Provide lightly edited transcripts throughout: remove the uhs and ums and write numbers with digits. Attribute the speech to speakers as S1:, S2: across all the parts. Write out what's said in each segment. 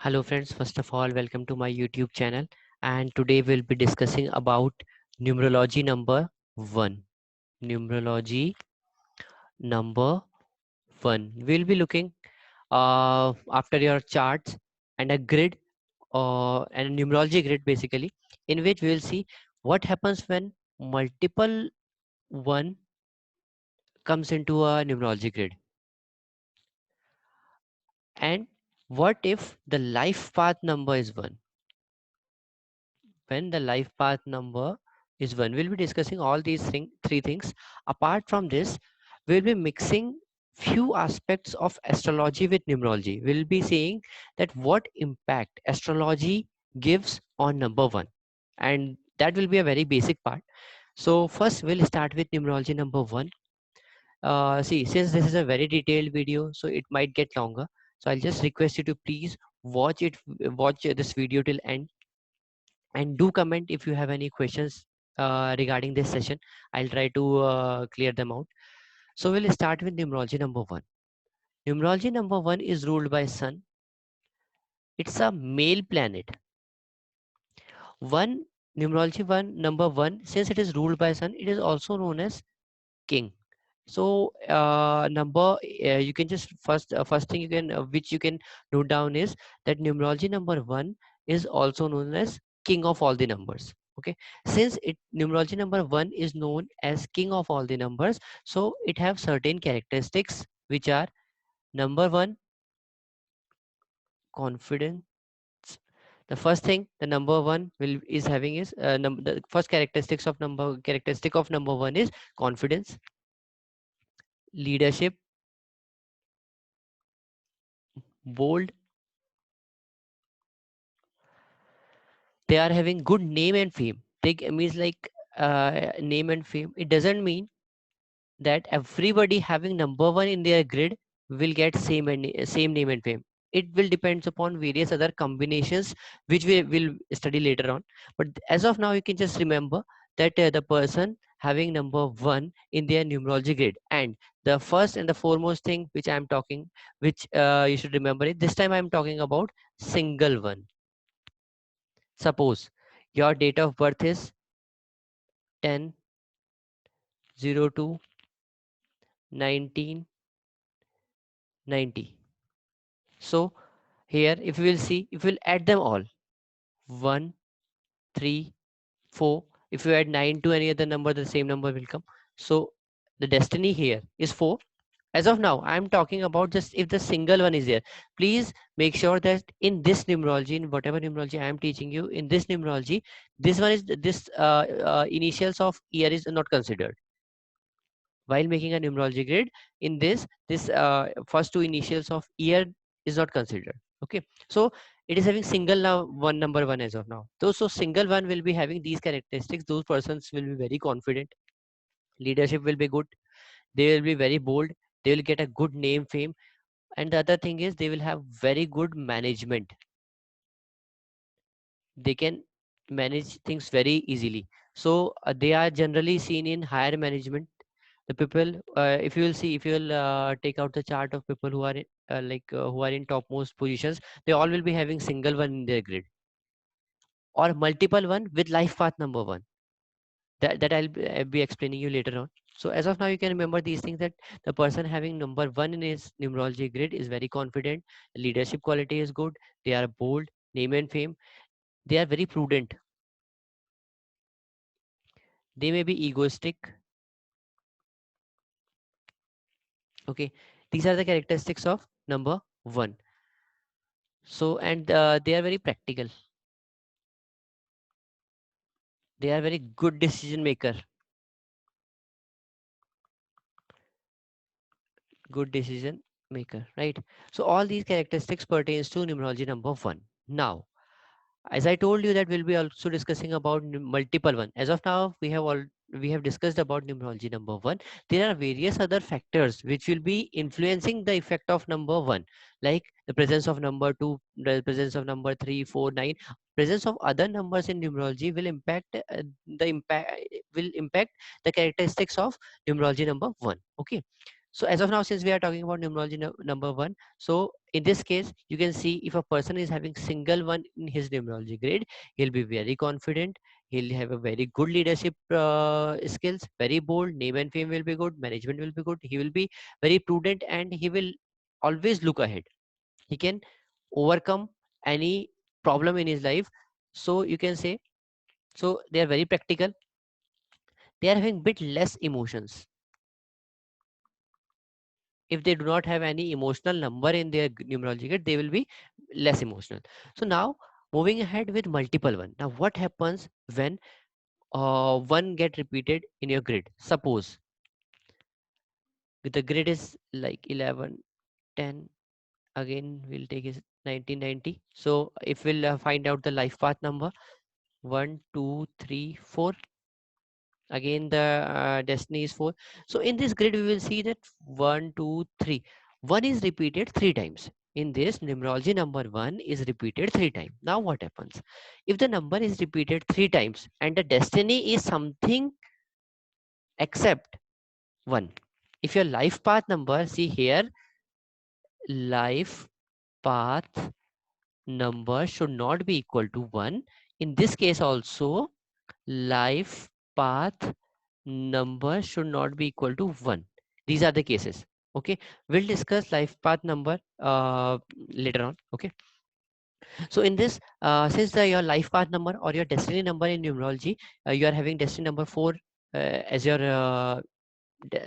S1: Hello friends, first of all, welcome to my YouTube channel. And today we'll be discussing about numerology number 1. Numerology number 1. We'll be looking after your charts and a grid and a numerology grid basically, in which we will see what happens when multiple 1 comes into a numerology grid, and what if the life path number is 1. When the life path number is 1, we'll be discussing all these three things. Apart from this, we'll be mixing few aspects of astrology with numerology. We'll be saying that what impact astrology gives on number 1, and that will be a very basic part. So first we'll start with numerology number 1. See, since this is a very detailed video, so it might get longer, so I'll just request you to please watch this video till end, and do comment if you have any questions regarding this session. I'll try to clear them out. So we'll start with numerology number 1. Numerology number 1 is ruled by Sun. It's a male planet. One numerology 1 number 1, since it is ruled by Sun, it is also known as king. So number you can just first thing you can which you can note down is that numerology number 1 is also known as king of all the numbers. Okay, since it numerology number 1 is known as king of all the numbers, so it have certain characteristics which are: number 1, confidence. The first thing the number 1 will is having is the first characteristic of number 1 is confidence, leadership, bold. They are having good name and fame. They means like name and fame. It doesn't mean that everybody having number 1 in their grid will get same name and fame. It will depends upon various other combinations which we will study later on. But as of now, you can just remember that the person having number 1 in their numerology grid, and the first and the foremost thing which I am talking, which you should remember it. This time I am talking about single 1. Suppose your date of birth is 10/02/1990. So here, if you will see, if you will add them all, 1, 3, 4. If you add 9 to any other number, the same number will come. So the destiny here is 4. As of now, I am talking about just if the single 1 is there. Please make sure that in this numerology, in whatever numerology I am teaching you, in this numerology, this one is this initials of year is not considered while making a numerology grid. In this first two initials of year is not considered. Okay, so it is having single now one number 1 as of now. So single 1 will be having these characteristics. Those persons will be very confident, leadership will be good, they will be very bold, they will get a good name, fame, and the other thing is they will have very good management. They can manage things very easily. So they are generally seen in higher management. The people, if you will see, if you will take out the chart of people who are who are in topmost positions, they all will be having single 1 in their grid or multiple 1 with life path number 1. That I'll be explaining you later on. So as of now, you can remember these things, that the person having number 1 in his numerology grid is very confident, leadership quality is good, they are bold, name and fame, they are very prudent, they may be egoistic. Okay, these are the characteristics of number 1. So, and they are very practical, they are very good decision maker, good decision maker, right? So all these characteristics pertains to numerology number 1. Now, as I told you that we'll be also discussing about multiple 1. As of now, we have discussed about numerology number 1. There are various other factors which will be influencing the effect of number 1, like the presence of number 2, the presence of number 3, 4, 9. Presence of other numbers in numerology will impact the characteristics of numerology number 1. Okay, So as of now, since we are talking about numerology number one, so in this case, you can see if a person is having single one in his numerology grade, he'll be very confident. He'll have a very good leadership skills, very bold. Name and fame will be good. Management will be good. He will be very prudent, and he will always look ahead. He can overcome any problem in his life. So you can say, so they are very practical. They are having bit less emotions. If they do not have any emotional number in their numerology grid, they will be less emotional. So now moving ahead with multiple one. Now what happens when one get repeated in your grid? Suppose the grid is like 11, 10. Again we'll take is 1990. So if we'll find out the life path number, 1 2 3 4. Again the destiny is 4. So in this grid we will see that 1 2 3, 1 is repeated 3 times. In this numerology, number 1 is repeated 3 times. Now what happens if the number is repeated 3 times and the destiny is something except 1? If your life path number, see here, life path number should not be equal to 1. In this case also, life path number should not be equal to 1. These are the cases. Okay, we'll discuss life path number later on. Okay, so in this, since your life path number or your destiny number in numerology, you are having destiny number 4 as your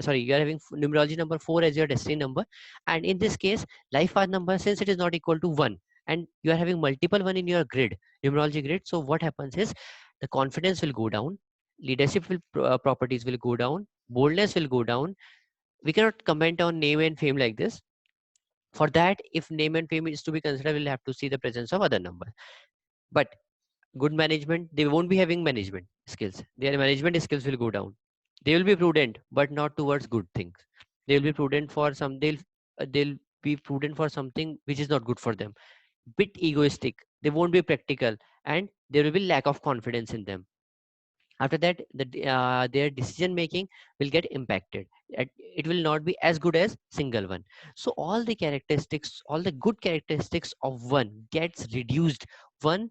S1: sorry, you are having numerology number 4 as your destiny number, and in this case life path number, since it is not equal to 1 and you are having multiple one in your grid, numerology grid, so what happens is the confidence will go down, leadership will properties will go down, boldness will go down. We cannot comment on name and fame like this. For that, if name and fame is to be considered, we'll have to see the presence of other number. But good management, they won't be having management skills, their management skills will go down. They will be prudent but not towards good things. They'll be prudent for some, they'll be prudent for something which is not good for them. Bit egoistic, they won't be practical, and there will be lack of confidence in them. After that, their decision making will get impacted. It will not be as good as single one. So all the characteristics, all the good characteristics of one gets reduced once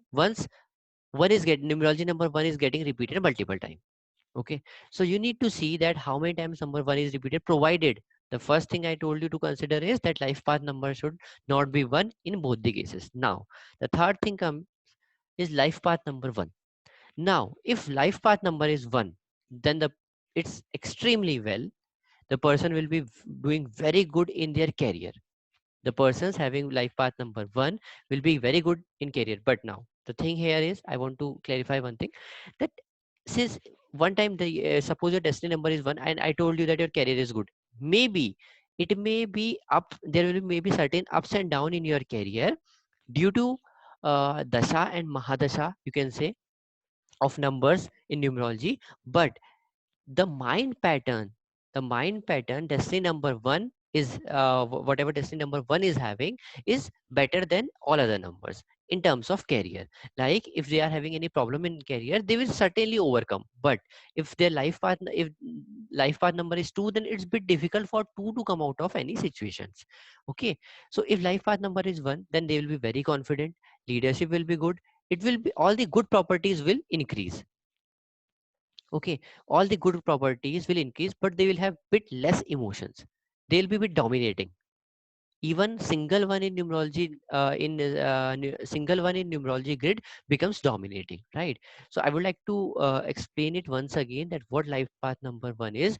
S1: one is getting, numerology number 1 is getting repeated multiple times. Okay, so you need to see that how many times number 1 is repeated, provided the first thing I told you to consider is that life path number should not be 1 in both the cases. Now the third thing come is life path number 1. Now if life path number is 1, then it's extremely well, the person will be doing very good in their career. The persons having life path number 1 will be very good in career. But now the thing here is, I want to clarify one thing, that since one time the suppose your destiny number is 1 and I told you that your career is good, maybe it may be up, there will be maybe certain ups and down in your career due to dasha and mahadasha, you can say, of numbers in numerology. But the mind pattern destiny number 1 is whatever destiny number 1 is having is better than all other numbers in terms of career. Like if they are having any problem in career, they will certainly overcome. But if their life path, if life path number is 2, then it's a bit difficult for 2 to come out of any situations. Okay, so if life path number is 1, then they will be very confident, leadership will be good, it will be, all the good properties will increase. Okay, all the good properties will increase, but they will have bit less emotions, they'll be bit dominating. Even single one in numerology single one in numerology grid becomes dominating, right? So I would like to explain it once again, that what life path number 1 is.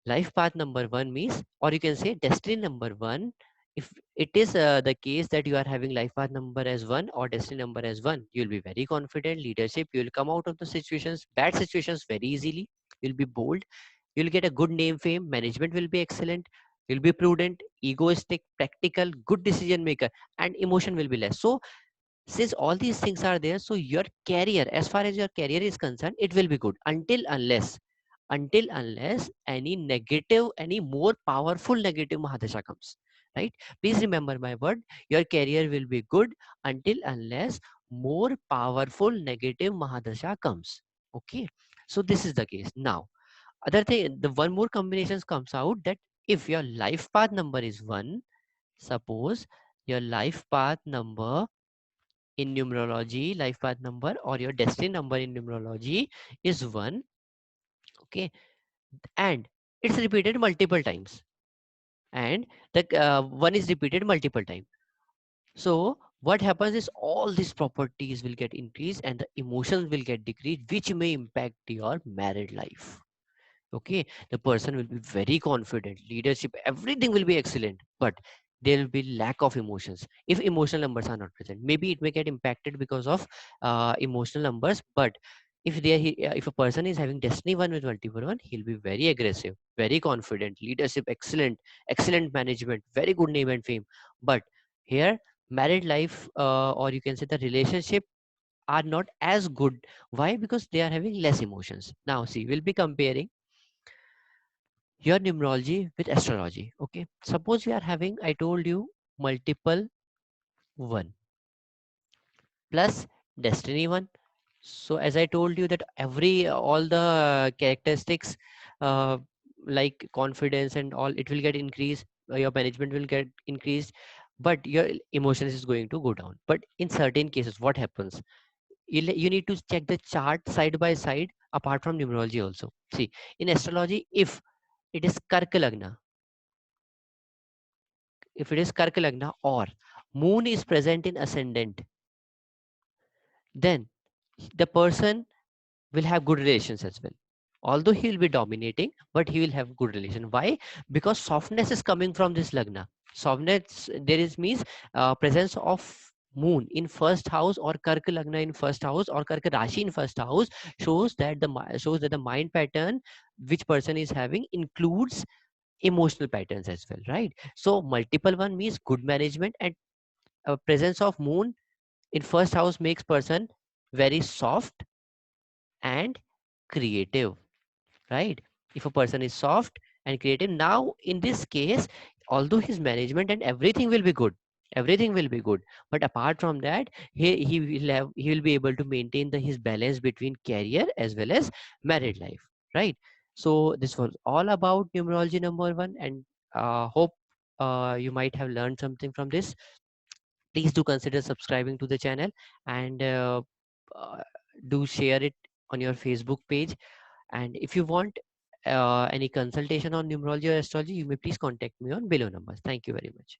S1: Life path number 1 means, or you can say destiny number 1, if it is the case that you are having life path number as 1 or destiny number as 1, you'll be very confident, leadership, you will come out of the situations, bad situations very easily, you'll be bold, you'll get a good name fame, management will be excellent, you'll be prudent, egoistic, practical, good decision maker, and emotion will be less. So since all these things are there, so your career, as far as your career is concerned, it will be good until unless any negative, any more powerful negative mahadasha comes, right? Please remember my word, your career will be good until unless more powerful negative mahadasha comes. Okay, so this is the case. Now other thing, the one more combinations comes out, that If your life path number is 1, suppose your life path number in numerology, life path number or your destiny number in numerology is 1, okay, and it's repeated multiple times, and the 1 is repeated multiple times. So what happens is all these properties will get increased and the emotions will get decreased, which may impact your married life. Okay, the person will be very confident, leadership, everything will be excellent, but there will be lack of emotions if emotional numbers are not present. Maybe it may get impacted because of emotional numbers, but if a person is having destiny 1 with multiple 1, he'll be very aggressive, very confident, leadership excellent, excellent management, very good name and fame. But here married life, or you can say the relationship, are not as good. Why? Because they are having less emotions. Now see, we'll be comparing your numerology with astrology. Okay, suppose you are having, I told you, multiple 1 plus destiny 1. So as I told you that every all the characteristics, uh, like confidence and all, it will get increased, your management will get increased, but your emotions is going to go down. But in certain cases what happens, you need to check the chart side by side apart from numerology also. See, in astrology, it is karka lagna if it is karka lagna or moon is present in ascendant, then the person will have good relations as well. Although he will be dominating, but he will have good relation. Why? Because softness is coming from this lagna. Softness there is means presence of moon in first house or karka lagna in first house or karka rashi in first house shows that the mind pattern which person is having includes emotional patterns as well, right? So multiple 1 means good management, and presence of moon in first house makes person very soft and creative, right? If a person is soft and creative, now in this case, although his management and everything will be good, everything will be good, but apart from that, he will be able to maintain his balance between career as well as married life, right? So this was all about numerology number 1, and hope you might have learned something from this. Please do consider subscribing to the channel, and uh, do share it on your Facebook page. And if you want any consultation on numerology or astrology, you may please contact me on below numbers. Thank you very much.